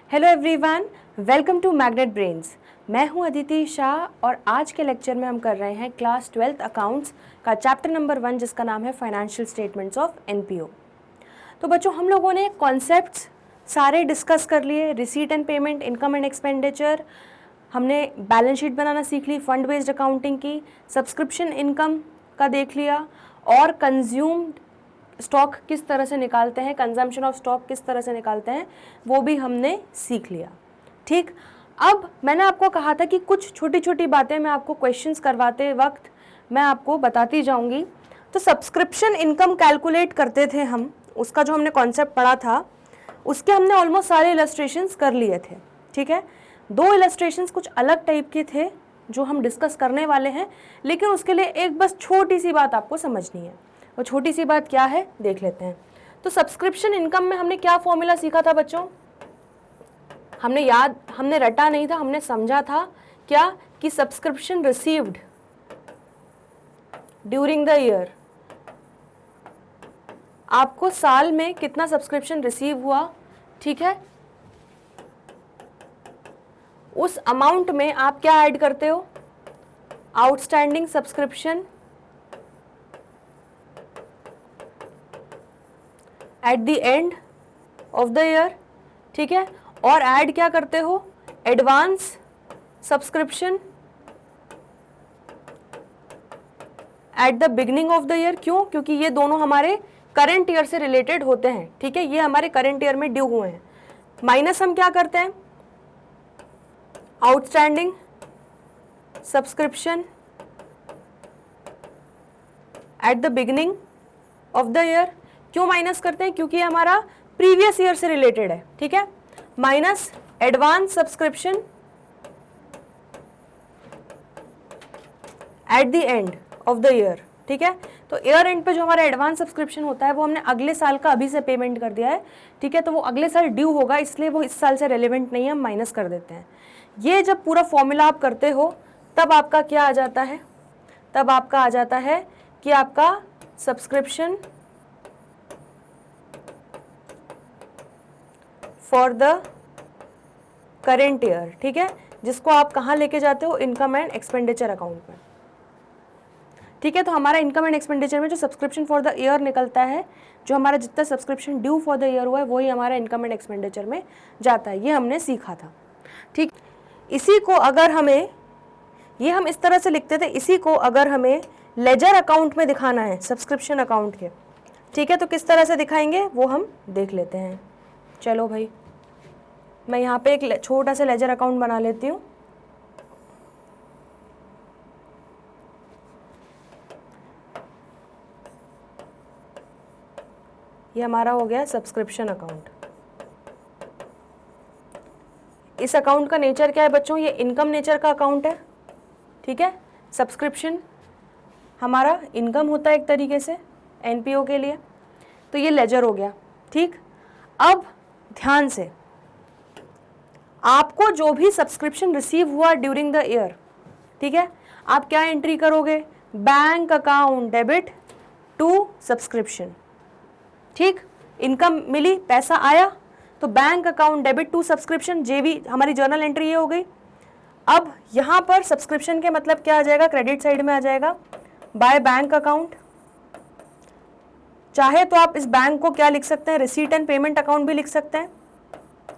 Hello everyone, welcome to Magnet Brains. मैं हूं अदिति शाह और आज के लेक्चर में हम कर रहे हैं क्लास 12th अकाउंट्स का चैप्टर नंबर 1 जिसका नाम है फाइनेंशियल स्टेटमेंट्स ऑफ एनपीओ। तो बच्चों, हम लोगों ने कॉन्सेप्ट्स सारे डिस्कस कर लिए। Receipt and payment, income and expenditure, हमने बैलेंस शीट बनाना सीख ली, फंड बेस्ड अकाउंटिंग की, सब्सक्रिप्शन इनकम का देख लिया और कंज्यूम्ड स्टॉक किस तरह से निकालते हैं, कंजम्पशन ऑफ स्टॉक किस तरह से निकालते हैं, वो भी हमने सीख लिया। ठीक, अब मैंने आपको कहा था कि कुछ छोटी छोटी बातें मैं आपको क्वेश्चंस करवाते वक्त मैं आपको बताती जाऊंगी। तो सब्सक्रिप्शन इनकम कैलकुलेट करते थे हम, उसका जो हमने कॉन्सेप्ट पढ़ा था उसके हमने ऑलमोस्ट सारे इलस्ट्रेशंस कर लिए थे। ठीक है, 2 इलस्ट्रेशंस कुछ अलग टाइप के थे जो हम डिस्कस करने वाले हैं, लेकिन उसके लिए एक बस छोटी सी बात आपको समझनी है। वो छोटी सी बात क्या है देख लेते हैं। तो सब्सक्रिप्शन इनकम में हमने क्या फॉर्मूला सीखा था बच्चों? हमने रटा नहीं था, हमने समझा था क्या कि subscription received during the year, आपको साल में कितना सब्सक्रिप्शन रिसीव हुआ, ठीक है, उस अमाउंट में आप क्या ऐड करते हो? Outstanding subscription at the end of the year, ठीक है, और ऐड क्या करते हो? Advance subscription at the beginning of the year. क्यों? क्योंकि ये दोनों हमारे करंट ईयर से रिलेटेड होते हैं। ठीक है, ये हमारे करंट ईयर में ड्यू हुए हैं। माइनस हम क्या करते हैं? Outstanding subscription at the beginning of the year. क्यों माइनस करते हैं? क्योंकि हमारा प्रीवियस ईयर से रिलेटेड है। ठीक है, minus advance subscription at the end of the year. ठीक है, तो ईयर एंड पे जो हमारा एडवांस सब्सक्रिप्शन होता है वो हमने अगले साल का अभी से पेमेंट कर दिया है। ठीक है, तो वो अगले साल ड्यू होगा, इसलिए वो इस साल से रेलेवेंट नहीं है, हम माइनस कर देते हैं। ये जब पूरा फॉर्मूला आप करते हो तब आपका क्या आ जाता है? तब आपका आ जाता है कि आपका subscription for the current year, ठीक है, जिसको आप कहाँ लेके जाते हो? इनकम एंड एक्सपेंडिचर अकाउंट में। ठीक है, तो हमारा इनकम एंड एक्सपेंडिचर में जो सब्सक्रिप्शन फॉर द ईयर निकलता है, जो हमारा जितना subscription due for the year हुआ है वही हमारा इनकम एंड एक्सपेंडिचर में जाता है। ये हमने सीखा था। ठीक, इसी को अगर हमें, ये हम इस तरह से लिखते थे, इसी को अगर हमें लेजर अकाउंट में दिखाना है, सब्सक्रिप्शन अकाउंट के, ठीक है, तो किस तरह से दिखाएंगे वो हम देख लेते हैं। चलो भाई, मैं यहाँ पे एक छोटा सा लेजर अकाउंट बना लेती हूँ। ये हमारा हो गया सब्सक्रिप्शन अकाउंट। इस अकाउंट का नेचर क्या है बच्चों? ये इनकम नेचर का अकाउंट है। ठीक है, सब्सक्रिप्शन हमारा इनकम होता है एक तरीके से एनपीओ के लिए, तो ये लेजर हो गया। ठीक, अब ध्यान से, आपको जो भी सब्सक्रिप्शन रिसीव हुआ ड्यूरिंग द ईयर, ठीक है, आप क्या एंट्री करोगे? Bank account debit to subscription. ठीक, इनकम मिली, पैसा आया, तो bank account debit to subscription, JV हमारी जर्नल एंट्री ये हो गई। अब यहाँ पर सब्सक्रिप्शन के मतलब क्या आ जाएगा? क्रेडिट साइड में आ जाएगा, बाय बैंक अकाउंट। चाहे तो आप इस बैंक को क्या लिख सकते हैं? रिसीट एंड पेमेंट अकाउंट भी लिख सकते हैं।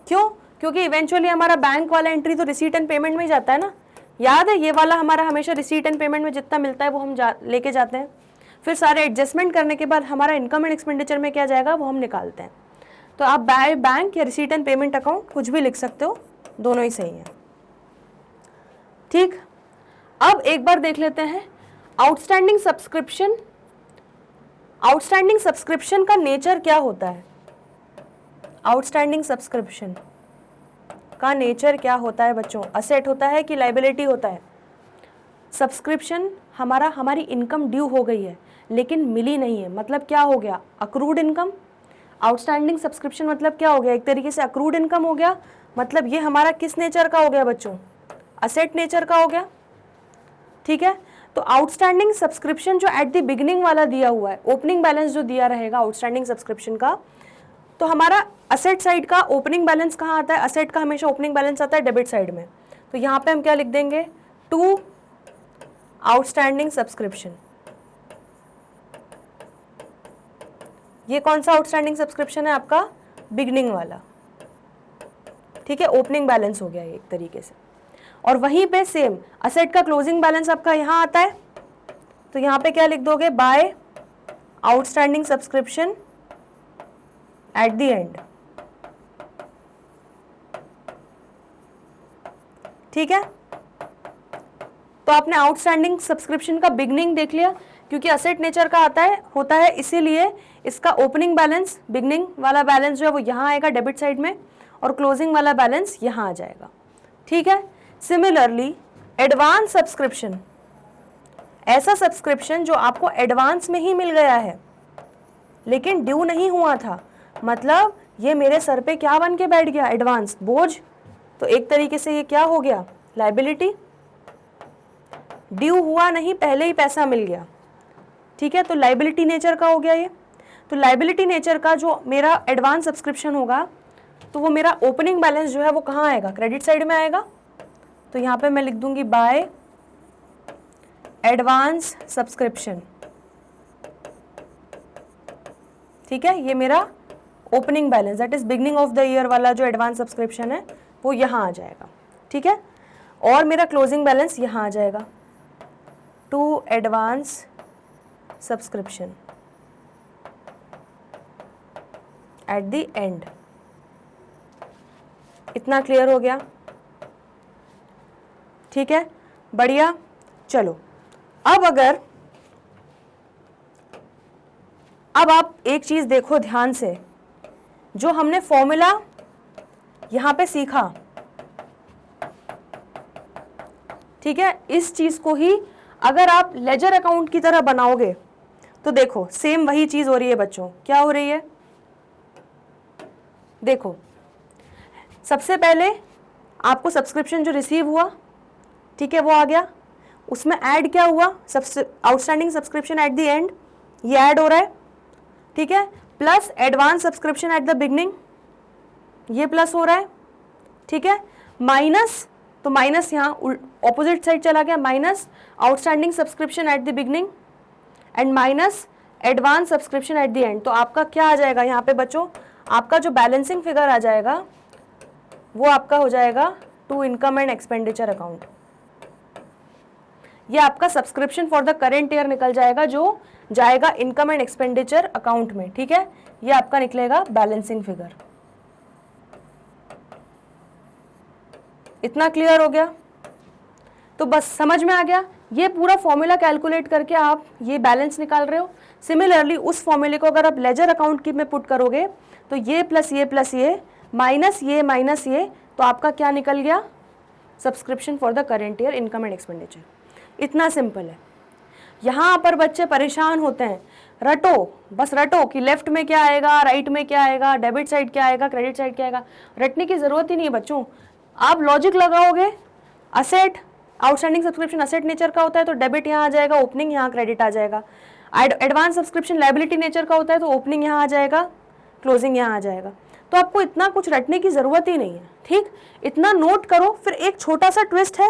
क्यों? क्योंकि इवेंचुअली हमारा बैंक वाला एंट्री तो रिसीट एंड पेमेंट में ही जाता है ना। याद है, ये वाला हमारा हमेशा रिसीट एंड पेमेंट में जितना मिलता है वो हम लेके जाते हैं, फिर सारे एडजस्टमेंट करने के बाद हमारा इनकम एंड एक्सपेंडिचर में क्या जाएगा वो हम निकालते हैं। तो आप बाय बैंक या रिसीट एंड पेमेंट अकाउंट कुछ भी लिख सकते हो, दोनों ही सही है। ठीक, अब एक बार देख लेते हैं आउटस्टैंडिंग सब्सक्रिप्शन। आउटस्टैंडिंग सब्सक्रिप्शन का नेचर क्या होता है? आउटस्टैंडिंग सब्सक्रिप्शन का नेचर क्या होता है बच्चों? असेट होता है कि लायबिलिटी होता है? सब्सक्रिप्शन हमारी इनकम ड्यू हो गई है लेकिन मिली नहीं है, मतलब क्या हो गया? Accrued income. आउटस्टैंडिंग सब्सक्रिप्शन मतलब क्या हो गया? एक तरीके से अक्रूड इनकम हो गया। मतलब ये हमारा किस नेचर का हो गया बच्चों? असेट नेचर का हो गया। ठीक है, तो आउटस्टैंडिंग सब्सक्रिप्शन जो एट द बिगिनिंग वाला दिया हुआ है, ओपनिंग बैलेंस जो दिया रहेगा आउटस्टैंडिंग सब्सक्रिप्शन का, तो हमारा असेट साइड का ओपनिंग बैलेंस कहाँ आता है? असेट का हमेशा ओपनिंग बैलेंस आता है डेबिट साइड में। तो यहाँ पे हम क्या लिख देंगे? To outstanding subscription. ये कौन सा आउटस्टैंडिंग सब्सक्रिप्शन है? आपका बिगनिंग वाला, ठीक है, ओपनिंग बैलेंस हो गया ये एक तरीके से। और वहीं पे सेम असेट का क्लोजिंग बैलेंस आपका यहाँ आता है, तो यहाँ पे क्या लिख दोगे? By outstanding subscription at the end, ठीक है। तो आपने आउटस्टैंडिंग सब्सक्रिप्शन का बिगनिंग देख लिया, क्योंकि असेट नेचर का होता है, इसीलिए इसका ओपनिंग बैलेंस, बिगनिंग वाला बैलेंस जो है वो यहाँ आएगा डेबिट साइड में, और क्लोजिंग वाला बैलेंस यहाँ आ जाएगा, ठीक है। सिमिलरली एडवांस सब्सक्रिप्शन, ऐसा सब्सक्रिप्शन जो आपको एडवांस में ही मिल गया है लेकिन ड्यू नहीं हुआ था, मतलब ये मेरे सर पे क्या बन के बैठ गया? एडवांस, बोझ। तो एक तरीके से ये क्या हो गया? लायबिलिटी। ड्यू हुआ नहीं, पहले ही पैसा मिल गया, ठीक है। तो लायबिलिटी नेचर का हो गया ये। तो लायबिलिटी नेचर का जो मेरा एडवांस सब्सक्रिप्शन होगा, तो वो मेरा ओपनिंग बैलेंस जो है वो कहाँ आएगा? क्रेडिट साइड में आएगा। तो यहाँ पे मैं लिख दूंगी बाय एडवांस सब्सक्रिप्शन, ठीक है। ये मेरा opening balance, that is beginning of the year वाला जो एडवांस सब्सक्रिप्शन है वो यहाँ आ जाएगा, ठीक है। और मेरा क्लोजिंग बैलेंस यहाँ आ जाएगा, to advance subscription at the end. इतना क्लियर हो गया? ठीक है, बढ़िया। चलो अब आप एक चीज देखो ध्यान से, जो हमने फॉर्मूला यहां पे सीखा, ठीक है, इस चीज को ही अगर आप लेजर अकाउंट की तरह बनाओगे तो देखो सेम वही चीज हो रही है बच्चों। क्या हो रही है? देखो, सबसे पहले आपको सब्सक्रिप्शन जो रिसीव हुआ, ठीक है, वो आ गया, उसमें ऐड क्या हुआ? Outstanding subscription at the and, ये ऐड हो रहा है, ठीक है, plus advance subscription at the beginning, ये प्लस हो रहा है, ठीक है, माइनस, तो माइनस यहाँ ऑपोजिट साइड चला गया, minus outstanding subscription at the beginning and minus advance subscription at the and. तो आपका क्या आ जाएगा यहाँ पे बच्चों? आपका जो बैलेंसिंग फिगर आ जाएगा वो आपका हो जाएगा to income and expenditure account. ये आपका subscription for the current year निकल जाएगा, जो जाएगा इनकम एंड एक्सपेंडिचर अकाउंट में, ठीक है। ये आपका निकलेगा बैलेंसिंग फिगर। इतना क्लियर हो गया? तो बस समझ में आ गया, ये पूरा फॉर्मूला कैलकुलेट करके आप ये बैलेंस निकाल रहे हो। सिमिलरली उस फॉर्मूले को अगर आप लेजर अकाउंट की में पुट करोगे तो ये प्लस ये माइनस ये, तो आपका क्या निकल गया? Subscription for the current year, income and expenditure. इतना सिंपल है। यहाँ पर बच्चे परेशान होते हैं, रटो, बस रटो कि लेफ्ट में क्या आएगा, राइट में क्या आएगा, डेबिट साइड क्या आएगा, क्रेडिट साइड क्या आएगा। रटने की जरूरत ही नहीं है बच्चों, आप लॉजिक लगाओगे। Asset, outstanding subscription asset nature का होता है तो डेबिट यहाँ आ जाएगा, ओपनिंग यहाँ क्रेडिट आ जाएगा। एडवांस सब्सक्रिप्शन लायबिलिटी नेचर का होता है तो ओपनिंग यहाँ आ जाएगा, क्लोजिंग यहाँ आ जाएगा। तो आपको इतना कुछ रटने की ज़रूरत ही नहीं है, ठीक। इतना नोट करो। फिर एक छोटा सा ट्विस्ट है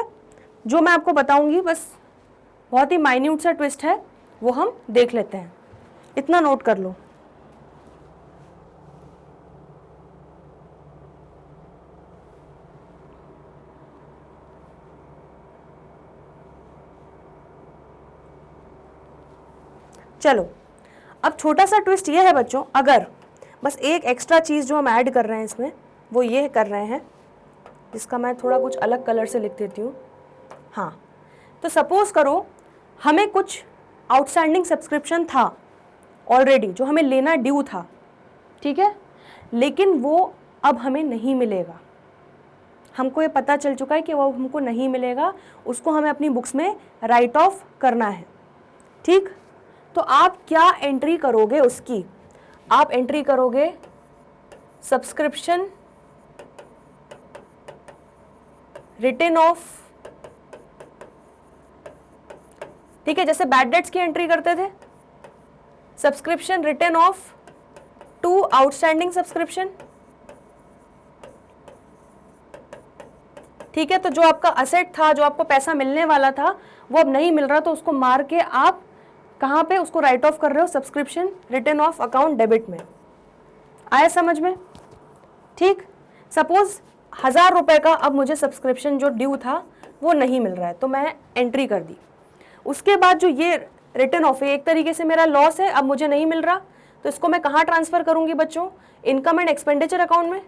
जो मैं आपको बताऊंगी, बस बहुत ही माइन्यूट सा ट्विस्ट है, वो हम देख लेते हैं। इतना नोट कर लो। चलो, अब छोटा सा ट्विस्ट ये है बच्चों, अगर बस एक एक्स्ट्रा चीज़ जो हम ऐड कर रहे हैं इसमें, वो ये कर रहे हैं, जिसका मैं थोड़ा कुछ अलग कलर से लिख देती हूँ। हाँ, तो सपोज करो हमें कुछ आउटस्टैंडिंग सब्सक्रिप्शन था ऑलरेडी, जो हमें लेना ड्यू था, ठीक है, लेकिन वो अब हमें नहीं मिलेगा। हमको ये पता चल चुका है कि वो हमको नहीं मिलेगा, उसको हमें अपनी बुक्स में राइट ऑफ करना है, ठीक। तो आप क्या एंट्री करोगे उसकी? आप एंट्री करोगे सब्सक्रिप्शन रिटन ऑफ, ठीक है, जैसे बैड डेट्स की एंट्री करते थे, subscription written off to 2 outstanding subscription. ठीक है, तो जो आपका असेट था, जो आपको पैसा मिलने वाला था, वो अब नहीं मिल रहा, तो उसको मार के आप कहाँ पे उसको राइट ऑफ कर रहे हो? Subscription return of account debit में। आया समझ में? ठीक, सपोज 1000 रुपये का अब मुझे सब्सक्रिप्शन जो ड्यू था वो नहीं मिल रहा है, तो मैं एंट्री कर दी। उसके बाद जो ये रिटर्न ऑफ है, एक तरीके से मेरा लॉस है, अब मुझे नहीं मिल रहा, तो इसको मैं कहाँ ट्रांसफ़र करूँगी बच्चों? इनकम एंड एक्सपेंडिचर अकाउंट में।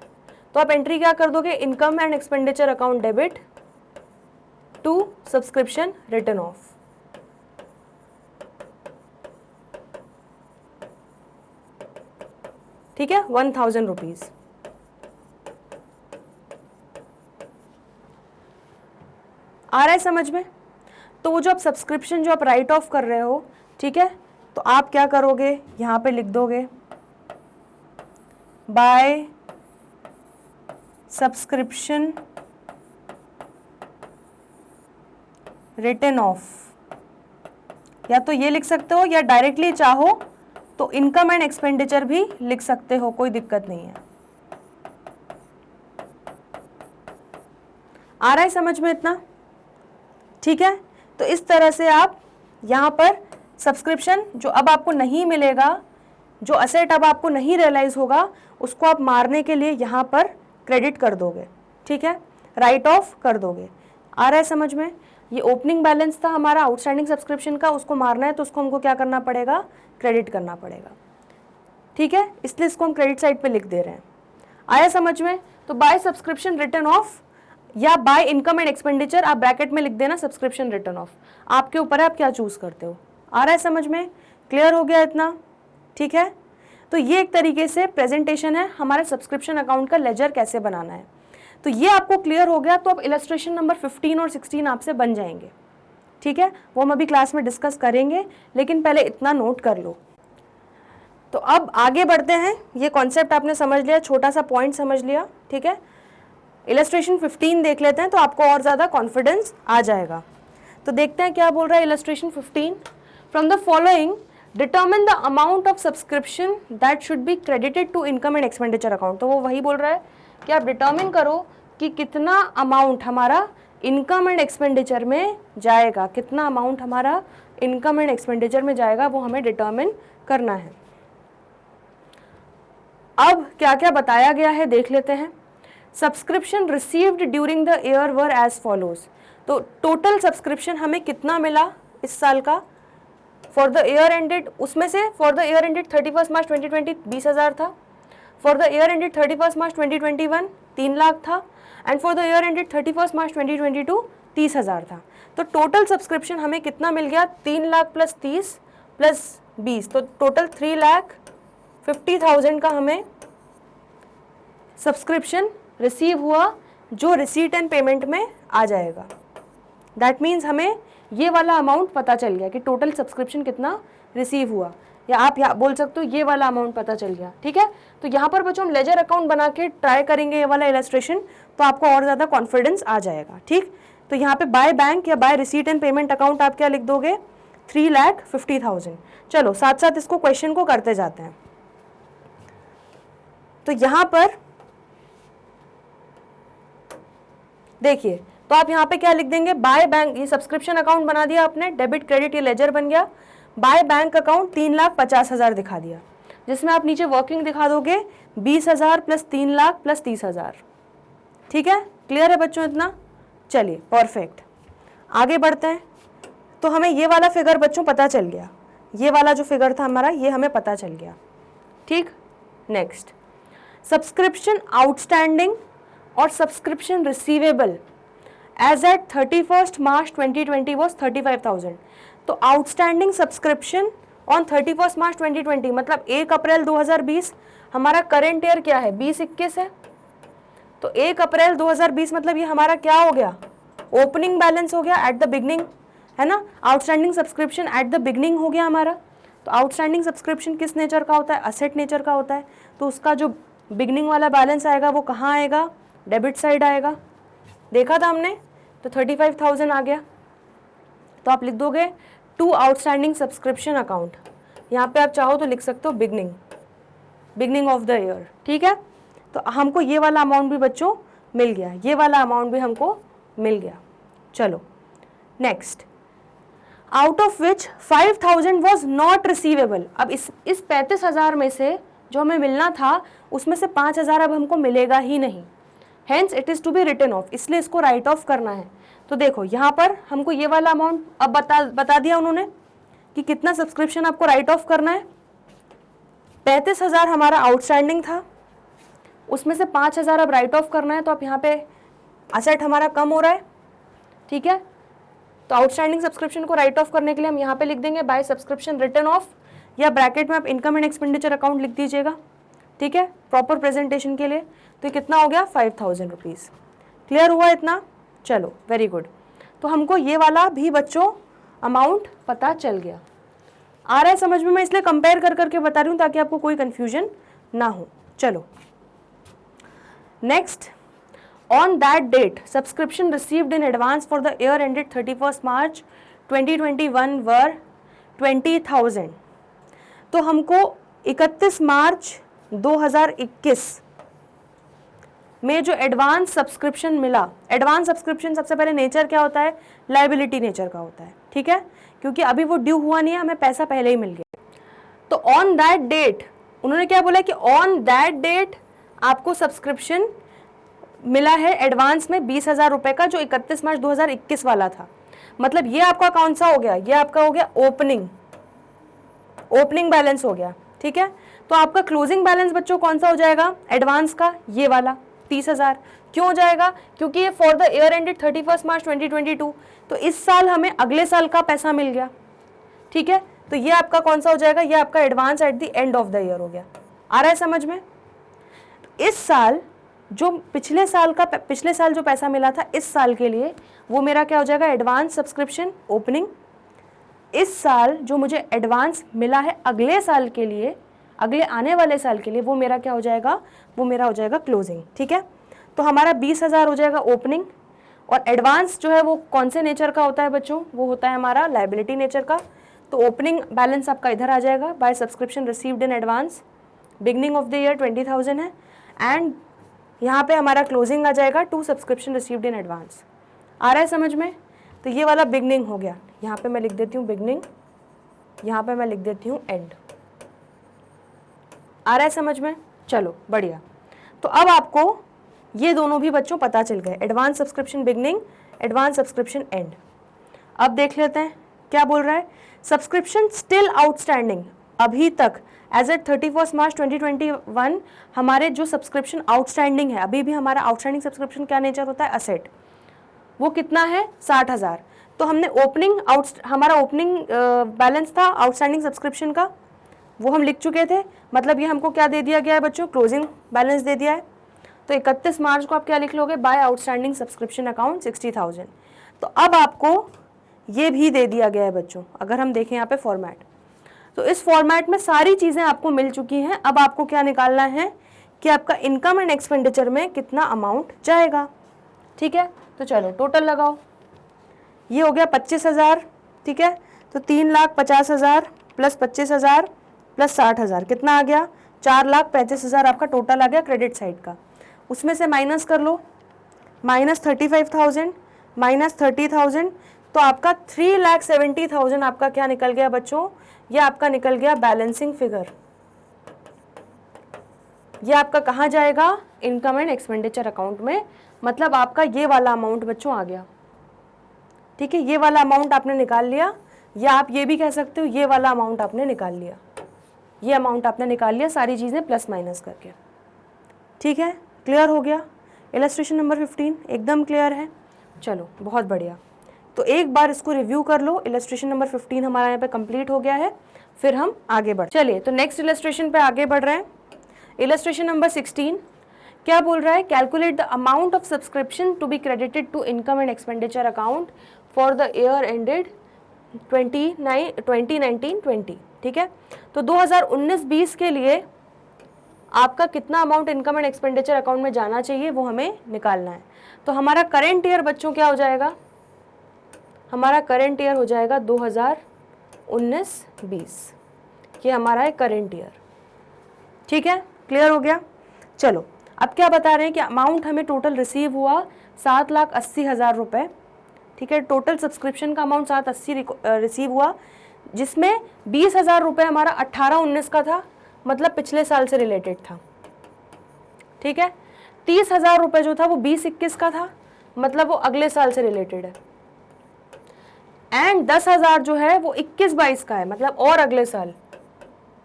तो आप एंट्री क्या कर दोगे? Income and expenditure account debit to subscription return off. ठीक है, 1000 रुपीज़। आ रहा है समझ में? तो वो जो आप सब्सक्रिप्शन जो आप राइट ऑफ कर रहे हो, ठीक है, तो आप क्या करोगे? यहाँ पे लिख दोगे बाय सब्सक्रिप्शन रिटर्न ऑफ, या तो ये लिख सकते हो या डायरेक्टली चाहो तो इनकम एंड एक्सपेंडिचर भी लिख सकते हो, कोई दिक्कत नहीं है। आ रहा है समझ में इतना? ठीक है, तो इस तरह से आप यहाँ पर सब्सक्रिप्शन जो अब आपको नहीं मिलेगा, जो असेट अब आपको नहीं रियलाइज होगा, उसको आप मारने के लिए यहाँ पर क्रेडिट कर दोगे। ठीक है, राइट ऑफ कर दोगे। आ रहा है समझ में? ये ओपनिंग बैलेंस था हमारा आउटस्टैंडिंग सब्सक्रिप्शन का, उसको मारना है तो उसको हमको क्या करना पड़ेगा? क्रेडिट करना पड़ेगा। ठीक है, इसलिए इसको हम क्रेडिट साइड पे लिख दे रहे हैं। आया समझ में? तो बाय सब्सक्रिप्शन रिटर्न ऑफ या बाय इनकम एंड एक्सपेंडिचर, आप ब्रैकेट में लिख देना सब्सक्रिप्शन रिटर्न ऑफ, आपके ऊपर है आप क्या चूज करते हो। आ रहा है समझ में? क्लियर हो गया इतना? ठीक है, तो ये एक तरीके से प्रेजेंटेशन है हमारे सब्सक्रिप्शन अकाउंट का लेजर कैसे बनाना है। तो ये आपको क्लियर हो गया, तो अब इलस्ट्रेशन नंबर 15 और 16 आपसे बन जाएंगे। ठीक है, वो हम अभी क्लास में डिस्कस करेंगे, लेकिन पहले इतना नोट कर लो। तो अब आगे बढ़ते हैं। ये कॉन्सेप्ट आपने समझ लिया, छोटा सा पॉइंट समझ लिया। ठीक है, इलस्ट्रेशन 15 देख लेते हैं तो आपको और ज़्यादा कॉन्फिडेंस आ जाएगा। तो देखते हैं क्या बोल रहा है illustration 15। From the following determine the amount of subscription that should be credited to income and expenditure account. तो वो वही बोल रहा है कि आप डिटर्मिन करो कि कितना अमाउंट हमारा इनकम एंड एक्सपेंडिचर में जाएगा, कितना अमाउंट हमारा इनकम एंड एक्सपेंडिचर में जाएगा, वो हमें डिटर्मिन करना है। अब क्या क्या बताया गया है देख लेते हैं। Subscription received during the year were as follows. तो टोटल सब्सक्रिप्शन हमें कितना मिला इस साल का फॉर द ईयर एंडेड, उसमें से for the year ended 31 March 2020 20,000 था, फॉर द ईयर एंडेड 31 मार्च 2021 3 लाख था, and for the year ended 31 मार्च 2022 30,000 था। तो टोटल सब्सक्रिप्शन हमें कितना मिल गया? 3 लाख प्लस 30 प्लस 20, तो टोटल 3,50,000 का हमें सब्सक्रिप्शन रिसीव हुआ, जो रिसीट एंड पेमेंट में आ जाएगा। दैट मीन्स हमें ये वाला अमाउंट पता चल गया कि टोटल सब्सक्रिप्शन कितना रिसीव हुआ, या आप यहाँ बोल सकते हो ये वाला अमाउंट पता चल गया। ठीक है, तो यहाँ पर बच्चों हम लेजर अकाउंट बना के ट्राई करेंगे ये वाला इलस्ट्रेशन, तो आपको और ज़्यादा कॉन्फिडेंस आ जाएगा। ठीक, तो यहाँ पे बाय बैंक या by receipt and payment account आप क्या लिख दोगे? 3,50,000। चलो साथ साथ इसको क्वेश्चन को करते जाते हैं। तो यहाँ पर देखिए, तो आप यहाँ पे क्या लिख देंगे? बाय बैंक, ये सब्सक्रिप्शन अकाउंट बना दिया आपने, डेबिट क्रेडिट ये लेजर बन गया। बाय बैंक अकाउंट 3,50,000 दिखा दिया, जिसमें आप नीचे वर्किंग दिखा दोगे 20,000 प्लस 3 लाख प्लस 30,000। ठीक है, क्लियर है बच्चों इतना? चलिए परफेक्ट, आगे बढ़ते हैं। तो हमें ये वाला फिगर बच्चों पता चल गया, ये वाला जो फिगर था हमारा ये हमें पता चल गया। ठीक, नेक्स्ट सब्सक्रिप्शन आउटस्टैंडिंग और subscription receivable as at 31 March 2020 was 35,000। तो आउटस्टैंडिंग सब्सक्रिप्शन ऑन 31 मार्च 2020 मतलब 1 अप्रैल 2020, हमारा करेंट ईयर क्या है? 2021 है। तो 1 अप्रैल 2020 मतलब ये हमारा क्या हो गया? ओपनिंग बैलेंस हो गया एट द बिगनिंग, है ना। Outstanding subscription at the beginning हो गया हमारा। तो आउटस्टैंडिंग सब्सक्रिप्शन किस नेचर का होता है? असेट नेचर का होता है। तो उसका जो बिगनिंग वाला बैलेंस आएगा वो कहाँ आएगा? डेबिट साइड आएगा। देखा था हमने, तो 35,000 आ गया। तो आप लिख दोगे टू आउटस्टैंडिंग सब्सक्रिप्शन अकाउंट, यहाँ पे आप चाहो तो लिख सकते हो beginning. Beginning of the year, ठीक है। तो हमको ये वाला अमाउंट भी बच्चों मिल गया, ये वाला अमाउंट भी हमको मिल गया। चलो next, out of which 5000 was not receivable. अब इस 35,000 में से जो हमें मिलना था उसमें से 5,000 अब हमको मिलेगा ही नहीं, hence it is to be written off, इसलिए इसको राइट ऑफ करना है। तो देखो यहाँ पर हमको ये वाला अमाउंट अब बता दिया उन्होंने कि कितना सब्सक्रिप्शन आपको राइट ऑफ करना है। 35,000 हमारा आउटस्टैंडिंग था, उसमें से 5,000 अब राइट ऑफ करना है। तो अब यहाँ पे असेट हमारा कम हो रहा है, ठीक है। तो आउटस्टैंडिंग सब्सक्रिप्शन को राइट ऑफ करने के लिए हम यहाँ पे लिख देंगे बाय सब्सक्रिप्शन रिटन ऑफ, या ब्रैकेट में आप इनकम एंड एक्सपेंडिचर अकाउंट लिख दीजिएगा, ठीक है, प्रॉपर प्रेजेंटेशन के लिए। तो कितना हो गया 5,000 रुपीज़। क्लियर हुआ इतना? चलो वेरी गुड। तो हमको ये वाला भी बच्चों अमाउंट पता चल गया। आ रहा है समझ में? मैं इसलिए कंपेयर कर करके बता रही हूँ ताकि आपको कोई कन्फ्यूजन ना हो। चलो next, on that date subscription received in advance for the year ended 31 March 2021 were 20,000। तो हमको 31 मार्च 2021 में जो एडवांस सब्सक्रिप्शन मिला, एडवांस सब्सक्रिप्शन सबसे पहले नेचर क्या होता है, लायबिलिटी नेचर का होता है, ठीक है, क्योंकि अभी वो ड्यू हुआ नहीं है, हमें पैसा पहले ही मिल गया। तो ऑन दैट डेट उन्होंने क्या बोला कि ऑन दैट डेट आपको सब्सक्रिप्शन मिला है एडवांस में 20,000 रुपए का, जो 31 मार्च 2021 वाला था। मतलब ये आपका कौन सा हो गया, ये आपका हो गया ओपनिंग बैलेंस हो गया, ठीक है। तो आपका क्लोजिंग बैलेंस बच्चों कौन सा हो जाएगा एडवांस का, ये वाला 30,000। क्यों हो जाएगा? क्योंकि ये फॉर द ईयर एंडेड 31 मार्च 2022, तो इस साल हमें अगले साल का पैसा मिल गया, ठीक है। तो ये आपका कौन सा हो जाएगा, ये आपका advance at the end of the year हो गया। आ रहा है समझ में? इस साल जो पिछले साल जो पैसा मिला था इस साल के लिए, वो मेरा क्या हो जाएगा एडवांस सब्सक्रिप्शन ओपनिंग। इस साल जो मुझे एडवांस मिला है अगले साल के लिए, अगले आने वाले साल के लिए, वो मेरा क्या हो जाएगा, वो मेरा हो जाएगा क्लोजिंग, ठीक है। तो हमारा 20,000 हो जाएगा ओपनिंग, और एडवांस जो है वो कौन से नेचर का होता है बच्चों, वो होता है हमारा लायबिलिटी नेचर का। तो ओपनिंग बैलेंस आपका इधर आ जाएगा by subscription received in advance, beginning of the year 20,000 है, एंड यहाँ पे हमारा क्लोजिंग आ जाएगा to subscription received in advance. आ रहा है समझ में? तो ये वाला बिगनिंग हो गया, यहाँ पे मैं लिख देती हूँ बिगनिंग, यहाँ पे मैं लिख देती हूँ एंड। आ रहा है समझ में? चलो बढ़िया। तो अब आपको ये दोनों भी बच्चों पता चल गए, advance subscription beginning, advance subscription and. अब देख लेते हैं क्या बोल रहा है। सब्सक्रिप्शन स्टिल आउटस्टैंडिंग, अभी तक एज एट 31 मार्च 2021 हमारे जो सब्सक्रिप्शन आउटस्टैंडिंग है, अभी भी हमारा आउटस्टैंडिंग सब्सक्रिप्शन क्या नेचर होता है, असेट, वो कितना है 60,000। तो हमने हमारा ओपनिंग बैलेंस था आउटस्टैंडिंग सब्सक्रिप्शन का, वो हम लिख चुके थे। मतलब ये हमको क्या दे दिया गया है बच्चों, क्लोजिंग बैलेंस दे दिया है। तो 31 मार्च को आप क्या लिख लोगे, बाय आउटस्टैंडिंग सब्सक्रिप्शन अकाउंट 60,000। तो अब आपको ये भी दे दिया गया है बच्चों, अगर हम देखें यहाँ पे फॉर्मेट, तो इस फॉर्मेट में सारी चीज़ें आपको मिल चुकी हैं। अब आपको क्या निकालना है कि आपका इनकम एंड एक्सपेंडिचर में कितना अमाउंट जाएगा, ठीक है। तो चलो टोटल लगाओ, ये हो गया 25,000, ठीक है। तो 3,50,000 प्लस 25,000 प्लस 60,000 कितना आ गया, 4,35,000 आपका टोटल आ गया क्रेडिट साइड का। उसमें से माइनस कर लो, माइनस 35,000 माइनस 30,000, तो आपका 3,70,000 आपका क्या निकल गया बच्चों, ये आपका निकल गया बैलेंसिंग फिगर। ये आपका कहाँ जाएगा, इनकम एंड एक्सपेंडिचर अकाउंट में। मतलब आपका ये वाला अमाउंट बच्चों आ गया, ठीक है। ये वाला अमाउंट आपने निकाल लिया, या आप ये भी कह सकते हो ये वाला अमाउंट आपने निकाल लिया, ये अमाउंट आपने निकाल लिया, सारी चीज़ें प्लस माइनस करके, ठीक है। क्लियर हो गया? इलस्ट्रेशन नंबर 15 एकदम क्लियर है। चलो बहुत बढ़िया। तो एक बार इसको रिव्यू कर लो, इलस्ट्रेशन नंबर 15 हमारा यहाँ पे कंप्लीट हो गया है। फिर हम आगे बढ़ चलिए, तो नेक्स्ट इलस्ट्रेशन पे आगे बढ़ रहे हैं। इलस्ट्रेशन नंबर 16 क्या बोल रहा है, calculate the amount of subscription to be credited to income and expenditure account for the year ended 2019-20, ठीक है। तो 2019-20 के लिए आपका कितना amount income and expenditure account में जाना चाहिए वो हमें निकालना है। तो हमारा करेंट ईयर बच्चों क्या हो जाएगा, हमारा करंट ईयर हो जाएगा 2019-20, ये हमारा है करंट ईयर, ठीक है। क्लियर हो गया। चलो अब क्या बता रहे हैं कि अमाउंट हमें टोटल रिसीव हुआ 7,80,000 रुपये। ठीक है, टोटल सब्सक्रिप्शन का अमाउंट 780 रिसीव हुआ, जिसमें 20,000 रुपये हमारा 18-19 का था, मतलब पिछले साल से रिलेटेड था। ठीक है, 30,000 रुपये जो था वो 20-21 का था, मतलब वो अगले साल से रिलेटेड है। एंड 10,000 जो है वो 21-22 का है, मतलब और अगले साल,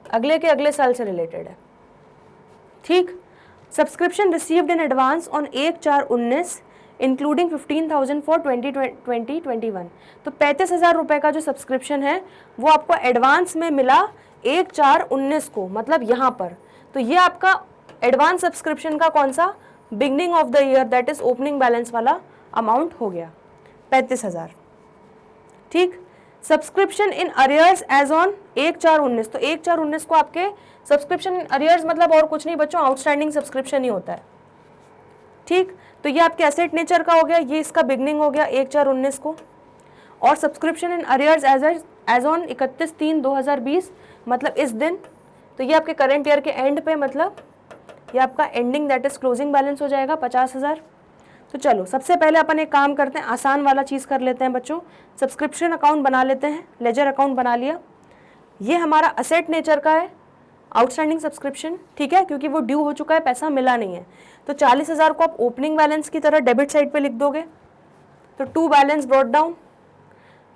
अगले के अगले साल से रिलेटेड है। ठीक, subscription received in advance on 1/4/19 including 15,000 for 2020-21। तो 35,000 रुपये का जो सब्सक्रिप्शन है वो आपको एडवांस में मिला 1/4/19 को, मतलब यहाँ पर। तो ये आपका एडवांस सब्सक्रिप्शन का कौन सा, beginning of the year, that is opening balance वाला अमाउंट हो गया 35,000। ठीक, subscription in arrears as on 1/4/19, तो 1/4/19 को आपके सब्सक्रिप्शन इन अरियर्स मतलब और कुछ नहीं बच्चों, आउटस्टैंडिंग सब्सक्रिप्शन ही होता है। ठीक, तो ये आपके एसेट नेचर का हो गया, ये इसका बिगनिंग हो गया 1/4/19 को। और subscription in arrears as on 31/3/2020, मतलब इस दिन, तो ये आपके करंट ईयर के एंड पे, मतलब ये आपका ending that is closing balance हो जाएगा 50,000। तो चलो सबसे पहले अपन एक काम करते हैं, आसान वाला चीज़ कर लेते हैं बच्चों, सब्सक्रिप्शन अकाउंट बना लेते हैं। लेजर अकाउंट बना लिया, ये हमारा असेट नेचर का है, आउटस्टैंडिंग सब्सक्रिप्शन। ठीक है, क्योंकि वो ड्यू हो चुका है, पैसा मिला नहीं है। तो 40,000 को आप ओपनिंग बैलेंस की तरह डेबिट साइड पे लिख दोगे, तो टू बैलेंस ब्रॉट डाउन।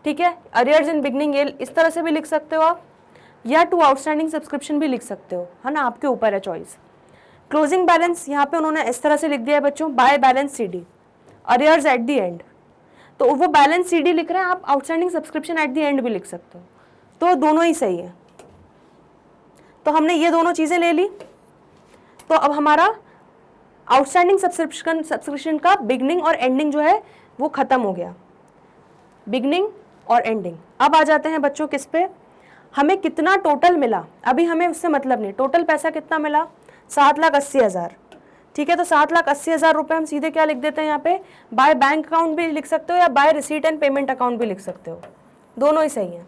ठीक है, अरियर्स इन बिगनिंग ये इस तरह से भी लिख सकते हो आप, या टू आउटस्टैंडिंग सब्सक्रिप्शन भी लिख सकते हो, है ना, आपके ऊपर है चॉइस। क्लोजिंग बैलेंस यहाँ पे उन्होंने इस तरह से लिख दिया है बच्चों, by balance CD, arrears eight the and. तो वो बैलेंस CD लिख रहे हैं, आप outstanding subscription at the and भी लिख सकते हो, तो दोनों ही सही है। तो हमने ये दोनों चीज़ें ले ली, तो अब हमारा आउटस्टैंडिंग सब्सक्रिप्शन का बिगनिंग और एंडिंग जो है वो खत्म हो गया, बिगनिंग और एंडिंग। अब आ जाते हैं बच्चों किस पे, हमें कितना टोटल मिला, अभी हमें उससे मतलब नहीं, टोटल पैसा कितना मिला 7,80,000। ठीक है, तो 7,80,000 रुपये हम सीधे क्या लिख देते हैं यहाँ पे, बाय बैंक अकाउंट भी लिख सकते हो या by receipt and payment account भी लिख सकते हो, दोनों ही सही हैं।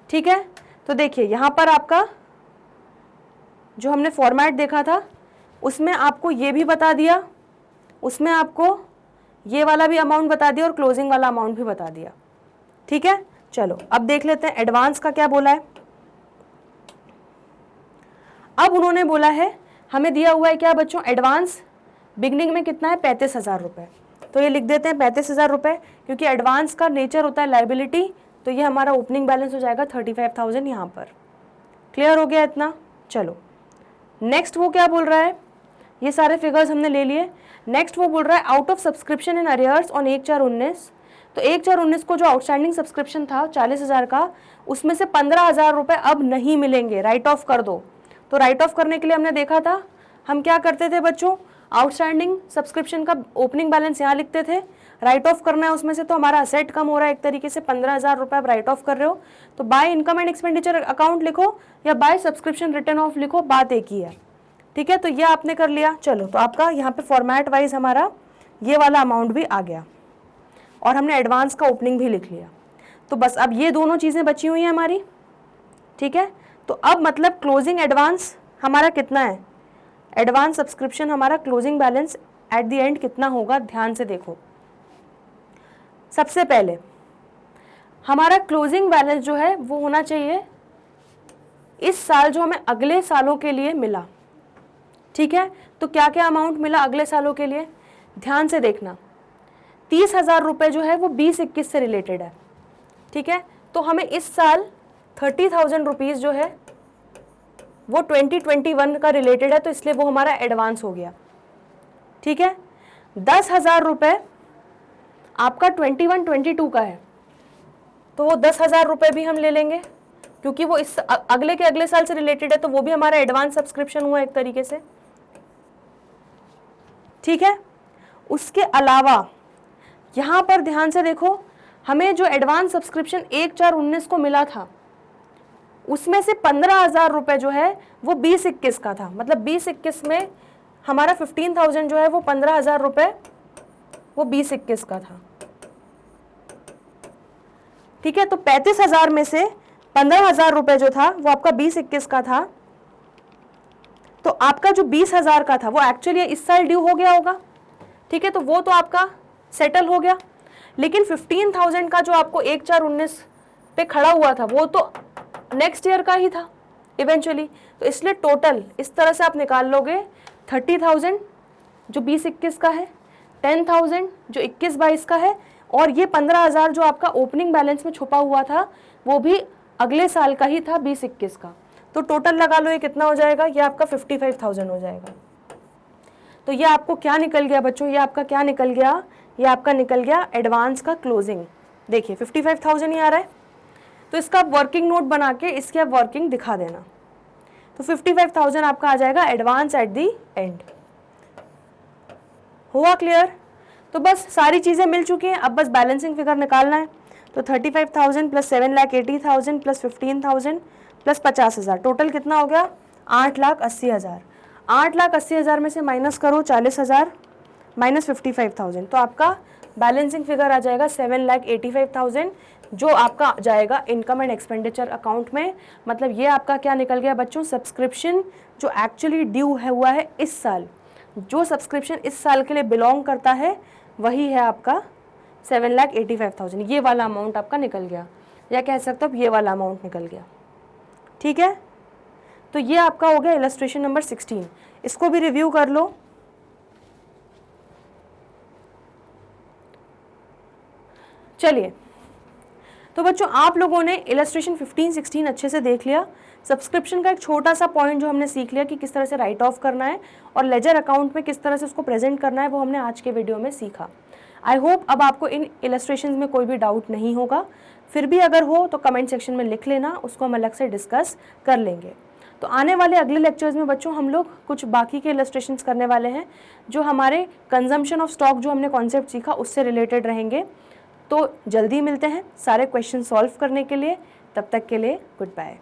ठीक है, तो देखिए यहाँ पर आपका जो हमने फॉर्मेट देखा था उसमें आपको ये भी बता दिया, उसमें आपको ये वाला भी अमाउंट बता दिया और क्लोजिंग वाला अमाउंट भी बता दिया। ठीक है, चलो अब देख लेते हैं एडवांस का क्या बोला है। अब उन्होंने बोला है, हमें दिया हुआ है क्या बच्चों, एडवांस बिगनिंग में कितना है 35,000 रुपये, तो ये लिख देते हैं 35,000 रुपये, क्योंकि एडवांस का नेचर होता है लाइबिलिटी, तो ये हमारा ओपनिंग बैलेंस हो जाएगा 35,000 यहाँ पर। क्लियर हो गया इतना। चलो नेक्स्ट वो क्या बोल रहा है, ये सारे फिगर्स हमने ले लिए। नेक्स्ट वो बोल रहा है out of subscription in arrears on 1/4/19, तो 1/4/19 को जो आउटस्टैंडिंग सब्सक्रिप्शन था 40,000 का, उसमें से 15,000 रुपये अब नहीं मिलेंगे, राइट ऑफ कर दो। तो राइट ऑफ करने के लिए हमने देखा था हम क्या करते थे बच्चों, आउटस्टैंडिंग सब्सक्रिप्शन का ओपनिंग बैलेंस यहाँ लिखते थे, राइट ऑफ करना है उसमें से, तो हमारा असेट कम हो रहा है एक तरीके से, 15,000 रुपये आप राइट ऑफ कर रहे हो, तो by income and expenditure account लिखो या बाय सब्सक्रिप्शन रिटर्न ऑफ लिखो, बात एक ही है। ठीक है, तो ये आपने कर लिया। चलो तो आपका यहाँ पे फॉर्मेट वाइज हमारा ये वाला अमाउंट भी आ गया और हमने एडवांस का ओपनिंग भी लिख लिया। तो बस अब ये दोनों चीज़ें बची हुई हैं हमारी। ठीक है, तो अब मतलब क्लोजिंग एडवांस हमारा कितना है, एडवांस सब्सक्रिप्शन हमारा closing balance eight the and कितना होगा, ध्यान से देखो। सबसे पहले हमारा क्लोजिंग बैलेंस जो है वो होना चाहिए इस साल जो हमें अगले सालों के लिए मिला। ठीक है, तो क्या क्या अमाउंट मिला अगले सालों के लिए, ध्यान से देखना। 30,000 रुपये जो है वो 20-21 से रिलेटेड है। ठीक है, तो हमें इस साल 30,000 रुपीज़ जो है वो 2021 का रिलेटेड है, तो इसलिए वो हमारा एडवांस हो गया। ठीक है, 10,000 रुपये आपका 21-22 का है, तो वो 10,000 रुपये भी हम ले लेंगे, क्योंकि वो इस अगले के अगले साल से रिलेटेड है, तो वो भी हमारा एडवांस सब्सक्रिप्शन हुआ एक तरीके से। ठीक है, उसके अलावा यहाँ पर ध्यान से देखो, हमें जो एडवांस सब्सक्रिप्शन 1/4/19 को मिला था उसमें से 15,000 रुपये जो है वो 20-21 का था, मतलब 20-21 में हमारा 15,000 जो है वो 15,000 रुपये वो 20-21 का था। ठीक है, तो 35,000 में से 15,000 रुपये जो था वो आपका 20-21 का था, तो आपका जो 20,000 का था वो एक्चुअली इस साल ड्यू हो गया होगा, ठीक है, तो वो तो आपका सेटल हो गया। लेकिन 15,000 का जो आपको 1/4/19 पे खड़ा हुआ था वो तो नेक्स्ट ईयर का ही था इवेंचुअली, तो इसलिए टोटल इस तरह से आप निकाल लोगे 30,000 जो 20-21 का है, 10,000 जो 21-22 का है, और ये 15,000 जो आपका ओपनिंग बैलेंस में छुपा हुआ था वो भी अगले साल का ही था 20-21 का। तो टोटल लगा लो ये कितना हो जाएगा, ये आपका 55,000 हो जाएगा। तो ये आपको क्या निकल गया बच्चों, ये आपका क्या निकल गया, ये आपका निकल गया एडवांस का क्लोजिंग। देखिए 55,000 ही आ रहा है, तो इसका आप वर्किंग नोट बना के इसकी आप वर्किंग दिखा देना। तो 55,000 आपका आ जाएगा एडवांस एट दी एंड। हुआ क्लियर? तो बस सारी चीज़ें मिल चुकी हैं, अब बस बैलेंसिंग फिगर निकालना है। तो 35,000 प्लस 7,80,000 प्लस 15,000 प्लस 50,000, टोटल कितना हो गया 8,80,000। 8,80,000 में से माइनस करो 40,000 माइनस 55,000, तो आपका बैलेंसिंग फिगर आ जाएगा 7,85,000 जो आपका जाएगा इनकम एंड एक्सपेंडिचर अकाउंट में। मतलब ये आपका क्या निकल गया बच्चों, सब्सक्रिप्शन जो एक्चुअली ड्यू है हुआ है इस साल, जो सब्सक्रिप्शन इस साल के लिए बिलोंग करता है वही है आपका 7,85,000। ये वाला अमाउंट आपका निकल गया, या कह सकते हो ये वाला अमाउंट निकल गया, ठीक है। तो ये आपका हो गया इलस्ट्रेशन नंबर 16, इसको भी रिव्यू कर लो। चलिए, तो बच्चों आप लोगों ने इलस्ट्रेशन 15-16 अच्छे से देख लिया। सब्सक्रिप्शन का एक छोटा सा पॉइंट जो हमने सीख लिया कि किस तरह से राइट ऑफ करना है और लेजर अकाउंट में किस तरह से उसको प्रेजेंट करना है, वो हमने आज के वीडियो में सीखा। आई होप अब आपको इन इलस्ट्रेशंस में कोई भी डाउट नहीं होगा। फिर भी अगर हो तो कमेंट सेक्शन में लिख लेना, उसको हम अलग से डिस्कस कर लेंगे। तो आने वाले अगले लेक्चर्स में बच्चों हम लोग कुछ बाकी के इलस्ट्रेशंस करने वाले हैं जो हमारे कंजम्पशन ऑफ स्टॉक जो हमने कॉन्सेप्ट सीखा उससे रिलेटेड रहेंगे। तो जल्दी मिलते हैं सारे क्वेश्चन सॉल्व करने के लिए, तब तक के लिए गुड बाय।